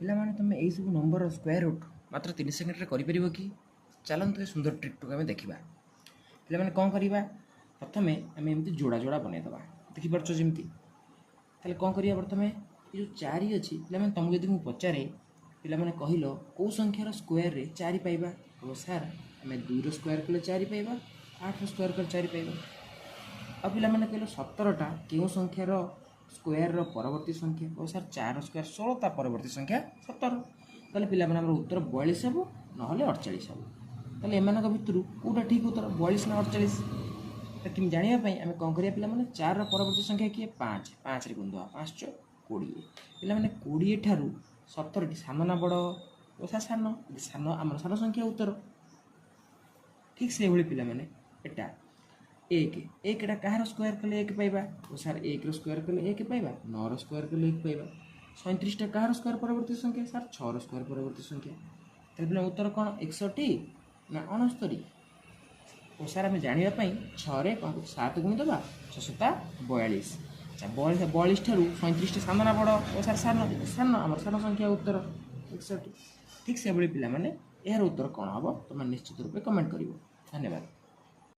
ପିଲାମାନେ ତୁମେ ଏଇସବୁ ନମ୍ବରର ସ୍କୋୟାର ରୁଟ୍ ମାତ୍ର 3 ସେକେଣ୍ଡରେ କରିପାରିବ କି? ଚାଲନ୍ତୁ ଏ ସୁନ୍ଦର ଟ୍ରିକ୍ଟିକୁ ଆମେ ଦେଖିବା। ପିଲାମାନେ କ'ଣ କରିବା, ପ୍ରଥମେ ଆମେ ଏମିତି ଯୋଡ଼ା ଯୋଡ଼ା ବନେଇଦେବା। ଦେଖିପାରୁଛ ଯେମିତି। ତାହେଲେ କ'ଣ କରିବା, ପ୍ରଥମେ ଏ ଯେଉଁ 4 ଅଛି ପିଲାମାନେ, ତୁମକୁ ଯଦି ମୁଁ ପଚାରେ ପିଲାମାନେ କହିଲ କେଉଁ ସଂଖ୍ୟାର ସ୍କୋୟାରରେ 4 ପାଇବା? ଓ ସାର୍ ଆମେ 2ର ସ୍କୋୟାର କଲେ 4 ପାଇବା, 8ର ସ୍କୋୟାର କଲେ 4 ପାଇବା। ଆଉ ପିଲାମାନେ କହିଲ 17ଟା କେଉଁ ସଂଖ୍ୟାର ସ୍କୋୟାରର ପରବର୍ତ୍ତୀ ସଂଖ୍ୟା? ଓ ସାର୍ 4ର ସ୍କୋୟାର 16, ତା ପରବର୍ତ୍ତୀ ସଂଖ୍ୟା 17। ତାହେଲେ ପିଲାମାନେ ଆମର ଉତ୍ତର 42 ହେବ, ନହେଲେ 48 ହେବ। ତାହେଲେ ଏମାନଙ୍କ ଭିତରୁ କେଉଁଟା ଠିକ୍ ଉତ୍ତର, 42 ନା 48? ତ କେମିତି ଜାଣିବା ପାଇଁ ଆମେ କ'ଣ କରିବା ପିଲାମାନେ, 4ର ପରବର୍ତ୍ତୀ ସଂଖ୍ୟା କିଏ? 5, 5ରେ ଗୁଣିଦେବା, 5 × 20। ପିଲାମାନେ 20 ଠାରୁ 17ଟି ସାନ ନା ବଡ଼? ଓ ସାର୍ ସାନ, ସାନ ଆମର ସାନ ସଂଖ୍ୟା ଉତ୍ତର। ଠିକ୍ ସେଇଭଳି ପିଲାମାନେ ଏଟା 1ଟା କାହାର ସ୍କୋୟାର କଲେ 1 ପାଇବା? ଓ ସାର୍ 1ର ସ୍କୋୟାର କଲେ 1 ପାଇବା, 9ର ସ୍କୋୟାର କଲେ 1 ପାଇବା। 37ଟା କାହାର ସ୍କୋୟାର ପରବର୍ତ୍ତୀ ସଂଖ୍ୟା? ସାର୍ 6ର ସ୍କୋୟାର ପରବର୍ତ୍ତୀ ସଂଖ୍ୟା। ତାହେଲେ ପିଲା ଉତ୍ତର କ'ଣ, 61 ନା 69? ଓ ସାର୍ ଆମେ ଜାଣିବା ପାଇଁ 6ରେ 7 ଗୁଣିଦେବା, 6 7 42। ଆଚ୍ଛା 42 ଠାରୁ 37ଟା ସାନ ନା ବଡ଼? ଓ ସାର୍ ସାନ, ସାନ ଆମର ସାନ ସଂଖ୍ୟା ଉତ୍ତର 61। ଠିକ୍ ସେଭଳି ପିଲାମାନେ ଏହାର ଉତ୍ତର କ'ଣ ହେବ ତୁମେ ନିଶ୍ଚିତ ରୂପେ କମେଣ୍ଟ କରିବ। ଧନ୍ୟବାଦ।